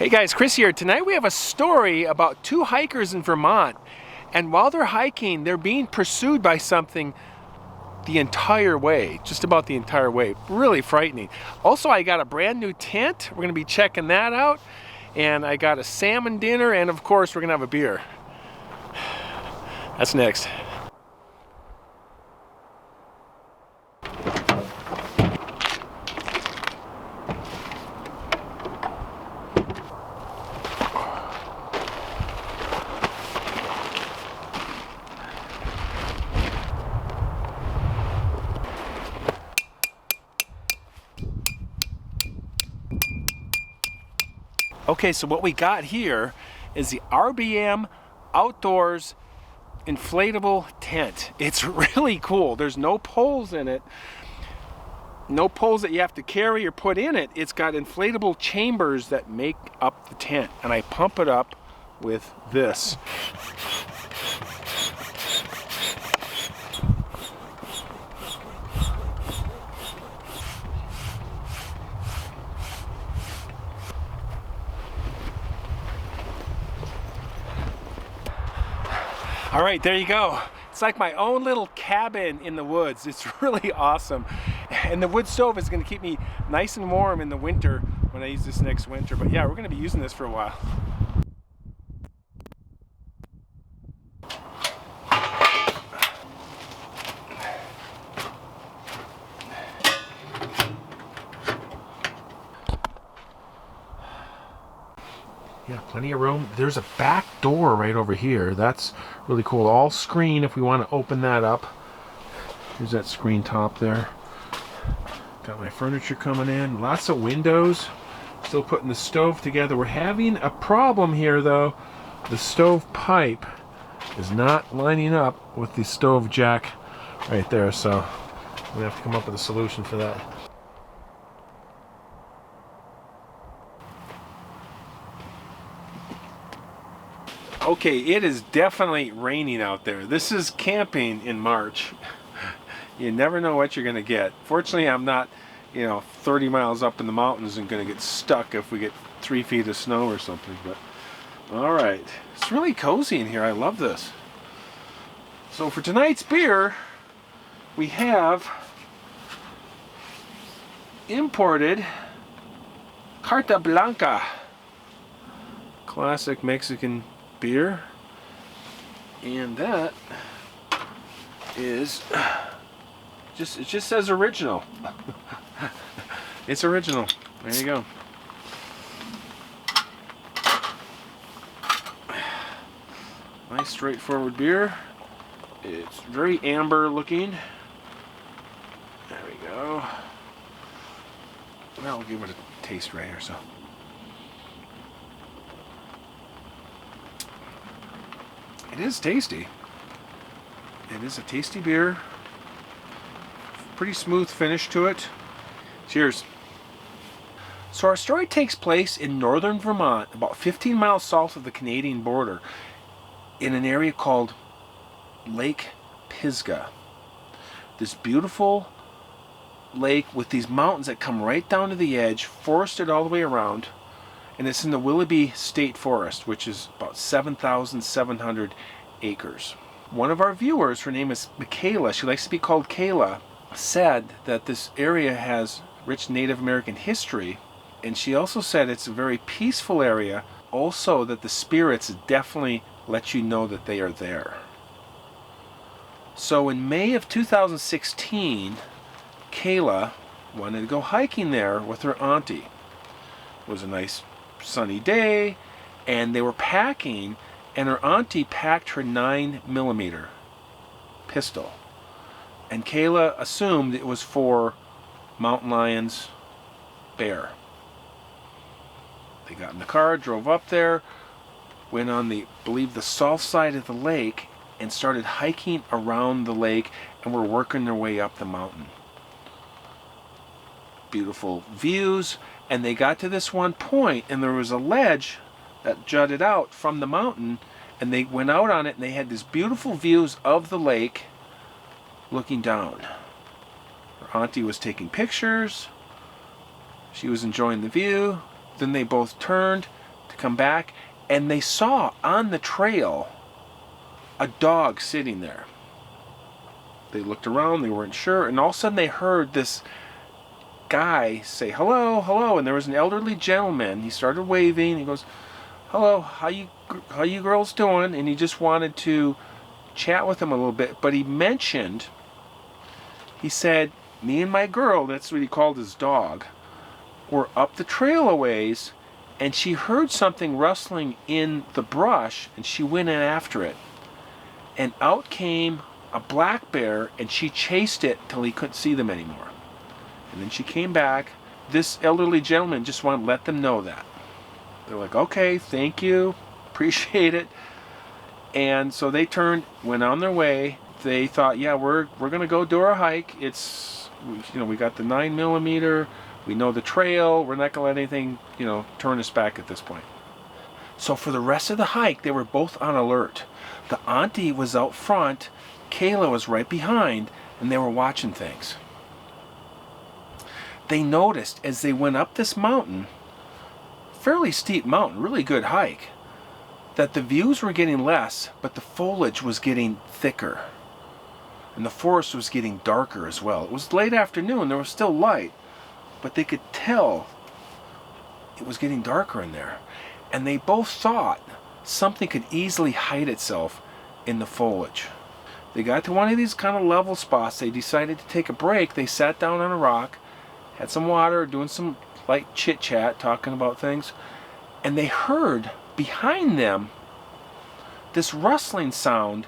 Hey guys, Chris here. Tonight we have a story about two hikers in Vermont, and while they're hiking, they're being pursued by something the entire way, just about the entire way. Really frightening. Also, I got a brand new tent. We're gonna be checking that out, and I got a salmon dinner, and of course we're gonna have a beer. That's next. Okay, so what we got here is the RBM Outdoors inflatable tent. It's really cool. There's no poles in it. No poles that you have to carry or put in it. It's got inflatable chambers that make up the tent. And I pump it up with this. All right, there you go. It's like my own little cabin in the woods. It's really awesome. And the wood stove is gonna keep me nice and warm in the winter when I use this next winter. But yeah, we're gonna be using this for a while. Yeah, plenty of room. There's a back door right over here. That's really cool. All screen if we want to open that up. There's that screen top there. Got my furniture coming in. Lots of windows. Still putting the stove together. We're having a problem here though. The stove pipe is not lining up with the stove jack right there. So I'm going to have to come up with a solution for that. Okay, it is definitely raining out there. This is camping in March. You never know what you're gonna get. Fortunately, I'm not, 30 miles up in the mountains and gonna get stuck if we get 3 feet of snow or something, but all right. It's really cozy in here. I love this. So for tonight's beer, we have imported Carta Blanca, classic Mexican beer, and that is it just says original. It's original. There you go. Nice straightforward beer. It's very amber looking. There we go. Well, I'll give it a taste right here. So it is tasty. It is a tasty beer. Pretty smooth finish to it. Cheers. So our story takes place in northern Vermont, about 15 miles south of the Canadian border, in an area called Lake Pisgah. This beautiful lake with these mountains that come right down to the edge, forested all the way around. And it's in the Willoughby State Forest, which is about 7,700 acres. One of our viewers, her name is Kayla, she likes to be called Kayla, said that this area has rich Native American history, and she also said it's a very peaceful area, also that the spirits definitely let you know that they are there. So in May of 2016, Kayla wanted to go hiking there with her auntie. It was a nice sunny day, and they were packing, and her auntie packed her 9mm pistol, and Kayla assumed it was for mountain lions, bear. They got in the car, drove up there, went on the south side of the lake, and started hiking around the lake, and were working their way up the mountain. Beautiful views. And they got to this one point, and there was a ledge that jutted out from the mountain, and they went out on it, and they had these beautiful views of the lake looking down. Her auntie was taking pictures. She was enjoying the view. Then they both turned, to come back, and they saw on the trail a dog sitting there. They looked around, they weren't sure, and all of a sudden they heard this guy say, "Hello, hello," and there was an elderly gentleman. He started waving. He goes, "Hello, how you girls doing?" And he just wanted to chat with him a little bit, but he said, "Me and my girl," that's what he called his dog, "were up the trail a ways, and she heard something rustling in the brush, and she went in after it. And out came a black bear, and she chased it till he couldn't see them anymore. And then she came back." This elderly gentleman just wanted to let them know that. They're like, "Okay, thank you, appreciate it." And so they went on their way. They thought, yeah, we're gonna go do our hike. We got the 9mm. We know the trail. We're not gonna let anything, turn us back at this point. So for the rest of the hike, they were both on alert. The auntie was out front, Kayla was right behind, and they were watching things. They noticed as they went up this mountain, fairly steep mountain, really good hike, that the views were getting less, but the foliage was getting thicker. And the forest was getting darker as well. It was late afternoon, there was still light, but they could tell it was getting darker in there. And they both thought something could easily hide itself in the foliage. They got to one of these kind of level spots. They decided to take a break. They sat down on a rock, had some water, doing some light chit chat, talking about things, and they heard behind them this rustling sound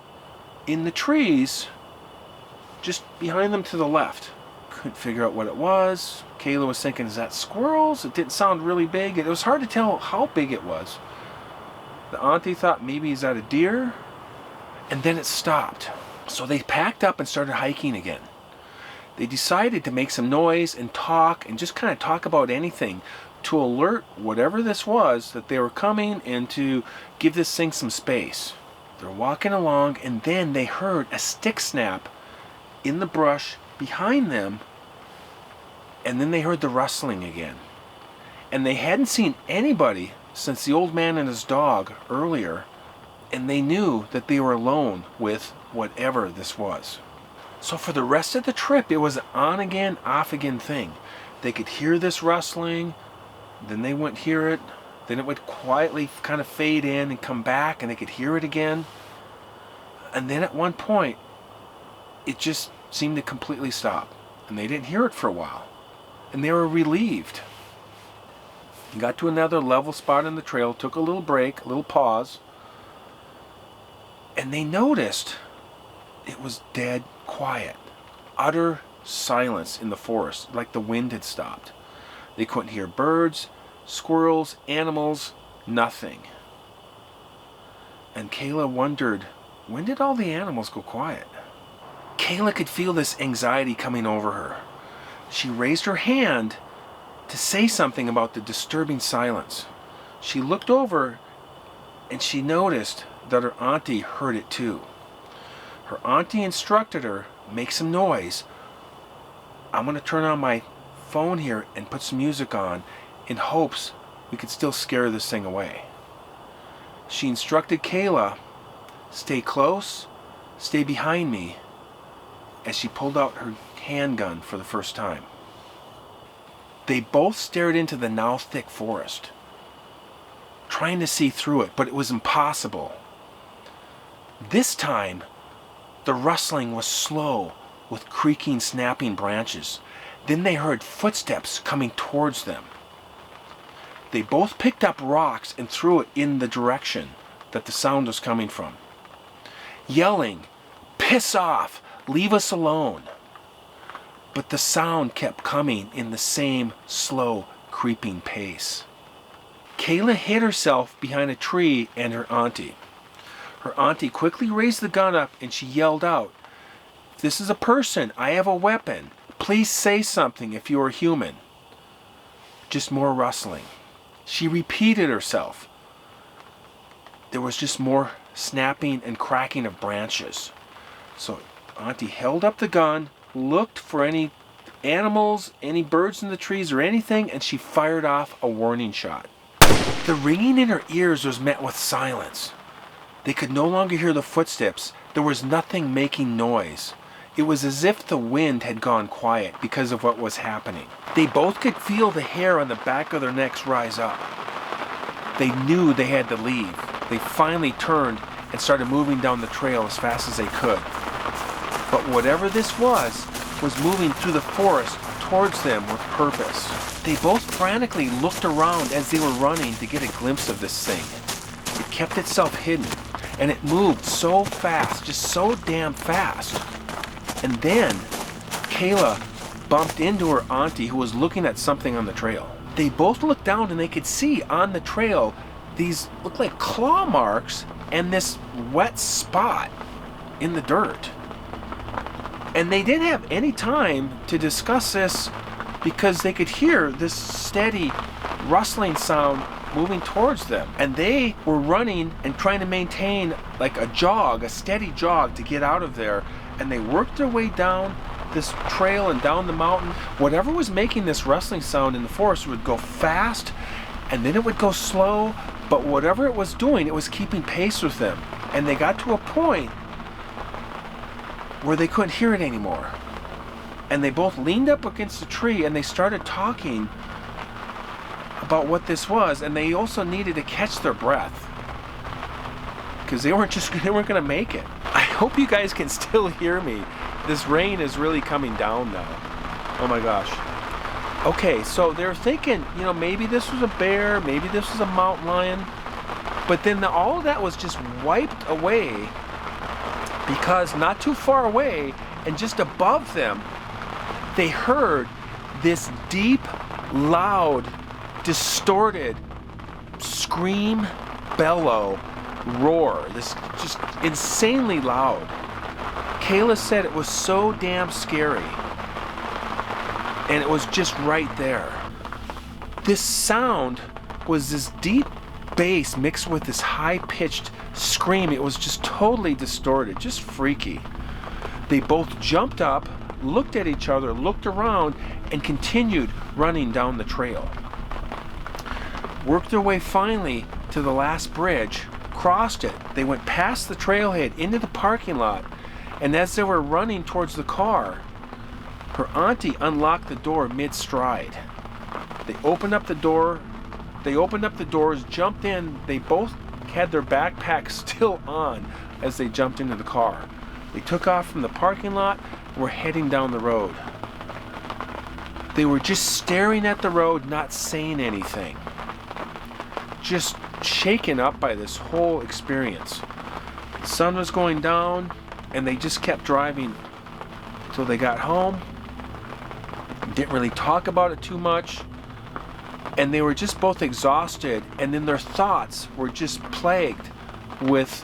in the trees just behind them to the left. Couldn't figure out what it was. Kayla was thinking, is that squirrels? It didn't sound really big. It was hard to tell how big it was. The auntie thought maybe is that a deer? And then it stopped. So they packed up and started hiking again. They decided to make some noise and talk, and just kind of talk about anything to alert whatever this was that they were coming, and to give this thing some space. They're walking along, and then they heard a stick snap in the brush behind them, and then they heard the rustling again. And they hadn't seen anybody since the old man and his dog earlier, and they knew that they were alone with whatever this was. So for the rest of the trip, it was an on again, off again thing. They could hear this rustling, then they wouldn't hear it, then it would quietly kind of fade in and come back, and they could hear it again. And then at one point, it just seemed to completely stop, and they didn't hear it for a while, and they were relieved. Got to another level spot in the trail, took a little break, a little pause, and they noticed it was dead quiet. Utter silence in the forest, like the wind had stopped. They couldn't hear birds, squirrels, animals, nothing. And Kayla wondered, when did all the animals go quiet? Kayla could feel this anxiety coming over her. She raised her hand to say something about the disturbing silence. She looked over and she noticed that her auntie heard it too. Her auntie instructed her, make some noise. I'm going to turn on my phone here and put some music on in hopes we could still scare this thing away. She instructed Kayla, stay close, stay behind me, as she pulled out her handgun for the first time. They both stared into the now thick forest, trying to see through it, but it was impossible. This time, the rustling was slow, with creaking, snapping branches. Then they heard footsteps coming towards them. They both picked up rocks and threw it in the direction that the sound was coming from, yelling, "Piss off! Leave us alone!" But the sound kept coming in the same slow, creeping pace. Kayla hid herself behind a tree and her auntie. Her auntie quickly raised the gun up and she yelled out, "If this is a person, I have a weapon. Please say something if you are human." Just more rustling. She repeated herself. There was just more snapping and cracking of branches. So Auntie held up the gun, looked for any animals, any birds in the trees or anything, and she fired off a warning shot. The ringing in her ears was met with silence. They could no longer hear the footsteps. There was nothing making noise. It was as if the wind had gone quiet because of what was happening. They both could feel the hair on the back of their necks rise up. They knew they had to leave. They finally turned and started moving down the trail as fast as they could. But whatever this was moving through the forest towards them with purpose. They both frantically looked around as they were running to get a glimpse of this thing. It kept itself hidden, and it moved so fast, just so damn fast. And then Kayla bumped into her auntie, who was looking at something on the trail. They both looked down and they could see on the trail these looked like claw marks and this wet spot in the dirt. And they didn't have any time to discuss this because they could hear this steady rustling sound moving towards them. And they were running and trying to maintain like a jog, a steady jog to get out of there. And they worked their way down this trail and down the mountain. Whatever was making this rustling sound in the forest would go fast and then it would go slow. But whatever it was doing, it was keeping pace with them. And they got to a point where they couldn't hear it anymore. And they both leaned up against the tree and they started talking about what this was. And they also needed to catch their breath because they weren't going to make it. I hope you guys can still hear me. This rain is really coming down now. Oh my gosh. Okay, so they're thinking, maybe this was a bear, maybe this was a mountain lion. But then all of that was just wiped away because not too far away and just above them, they heard this deep, loud, distorted scream, bellow, roar. This just insanely loud. Kayla said it was so damn scary. And it was just right there. This sound was this deep bass mixed with this high-pitched scream. It was just totally distorted, just freaky. They both jumped up, looked at each other, looked around, and continued running down the trail. Worked their way finally to the last bridge, crossed it. They went past the trailhead into the parking lot, and as they were running towards the car, her auntie unlocked the door mid-stride. They opened up the doors, jumped in. They both had their backpacks still on as they jumped into the car. They took off from the parking lot and were heading down the road. They were just staring at the road, not saying anything. Just shaken up by this whole experience. The sun was going down, and they just kept driving until they got home. Didn't really talk about it too much. And they were just both exhausted, and then their thoughts were just plagued with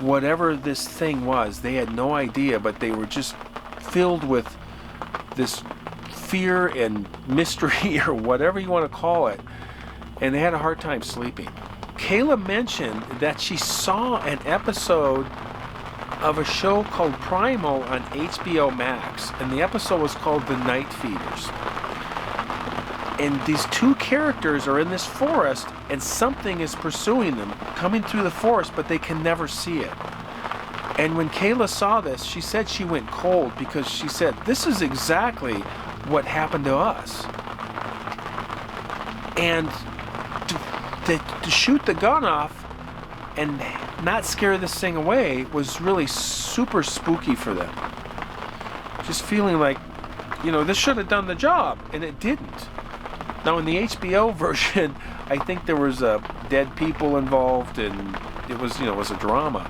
whatever this thing was. They had no idea, but they were just filled with this fear and mystery or whatever you want to call it. And they had a hard time sleeping. Kayla mentioned that she saw an episode of a show called Primal on HBO Max, and the episode was called The Night Feeders. And these two characters are in this forest, and something is pursuing them, coming through the forest, but they can never see it. And when Kayla saw this, she said she went cold because she said, this is exactly what happened to us. And to shoot the gun off and not scare this thing away was really super spooky for them. Just feeling like, this should have done the job, and it didn't. Now in the HBO version, I think there was dead people involved, and it was a drama.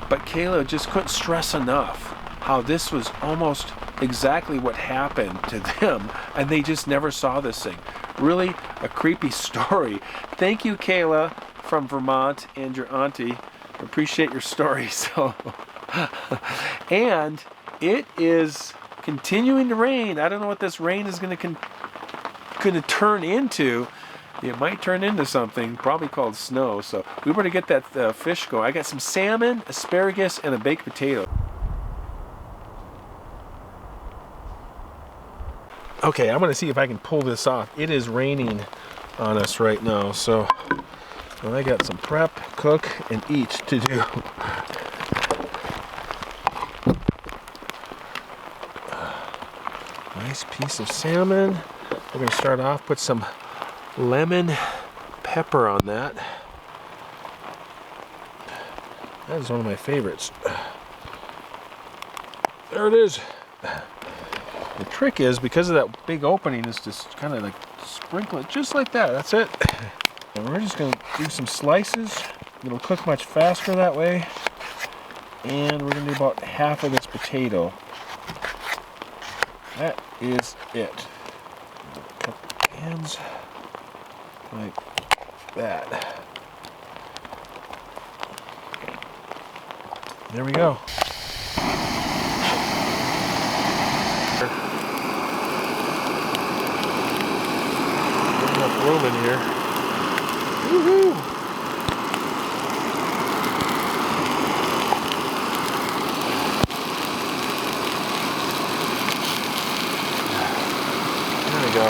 But Kayla just couldn't stress enough how this was almost exactly what happened to them, and they just never saw this thing. Really a creepy story. Thank you, Kayla from Vermont, and your auntie. Appreciate your story. So, and it is continuing to rain. I don't know what this rain is going to turn into. It might turn into something probably called snow. So we better get that fish going. I got some salmon, asparagus, and a baked potato. Okay, I'm going to see if I can pull this off. It is raining on us right now, so Well, I got some prep, cook, and eat to do. Nice piece of salmon. We're going to start off, put some lemon pepper on that. That is one of my favorites. There it is. The trick is, because of that big opening, is just kind of like sprinkle it just like that. That's it. And we're just going to do some slices. It'll cook much faster that way. And we're going to do about half of this potato. That is it. Cup hands like that. There we go. There's enough room in here. Woohoo! There we go.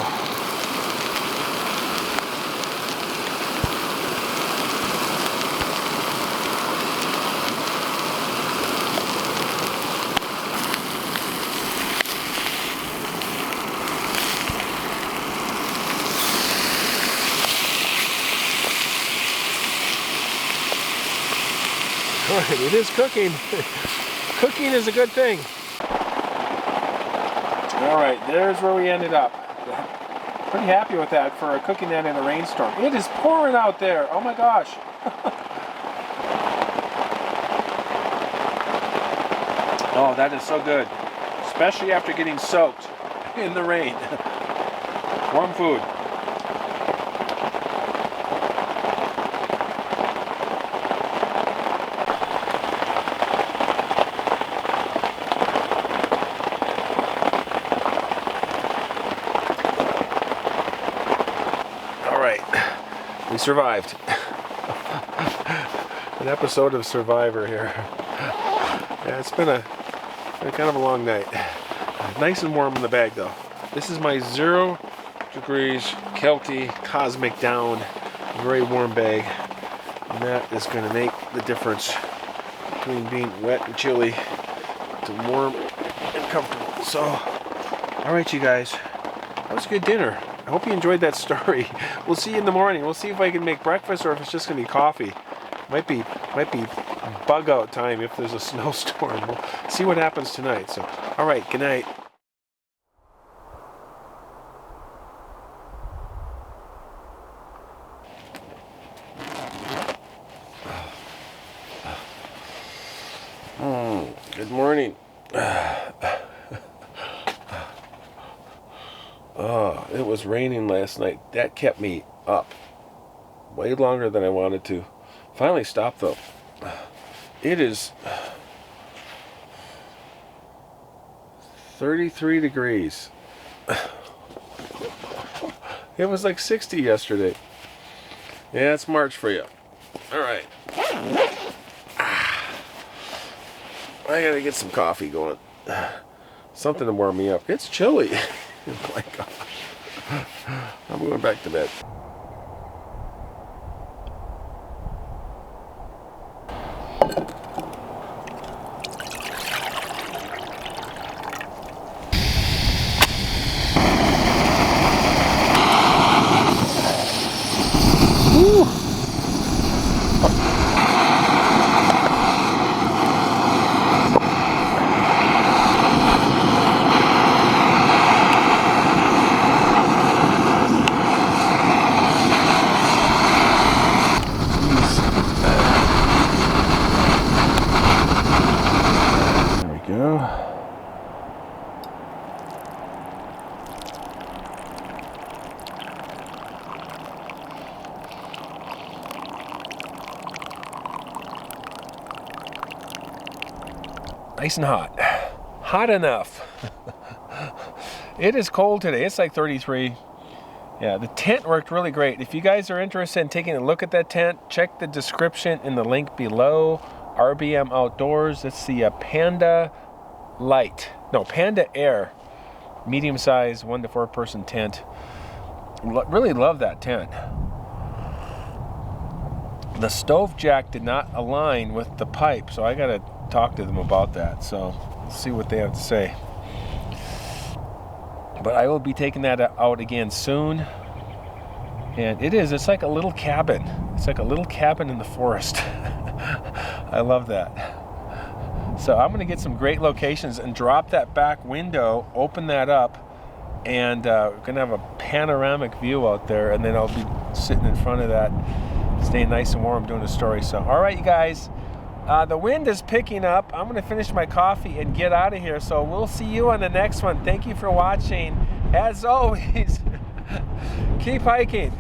Alright, it is cooking. Cooking is a good thing. Alright, there's where we ended up. Pretty happy with that for cooking that in a rainstorm. It is pouring out there. Oh my gosh. Oh, that is so good. Especially after getting soaked in the rain. Warm food. We survived. An episode of Survivor here. Yeah, it's been a kind of a long night. Nice and warm in the bag though. This is my 0 degrees Kelty Cosmic Down, very warm bag. And that is going to make the difference between being wet and chilly to warm and comfortable. So, alright you guys, that was a good dinner. I hope you enjoyed that story. We'll see you in the morning. We'll see if I can make breakfast or if it's just going to be coffee. Might be bug out time if there's a snowstorm. We'll see what happens tonight. So, all right, good night. Good morning. Oh, it was raining last night. That kept me up way longer than I wanted to. Finally stopped though. It is 33 degrees. It was like 60 yesterday. Yeah, it's March for you. All right. I gotta get some coffee going. Something to warm me up. It's chilly. Oh my gosh. I'm going back to bed. Nice and hot. Hot enough. It is cold today. It's like 33. Yeah, the tent worked really great. If you guys are interested in taking a look at that tent, check the description in the link below. RBM Outdoors. It's the PANDA Air, medium size 1 to 4 person tent. Really love that tent. the stove jack did not align with the pipe, so I gotta talk to them about that. So let's see what they have to say. But I will be taking that out again soon. And it's like a little cabin. It's like a little cabin in the forest. I love that. So I'm gonna get some great locations and drop that back window, open that up, and we're gonna have a panoramic view out there, and then I'll be sitting in front of that, staying nice and warm doing a story. So, all right, you guys, the wind is picking up. I'm gonna finish my coffee and get out of here. So we'll see you on the next one. Thank you for watching. As always, keep hiking.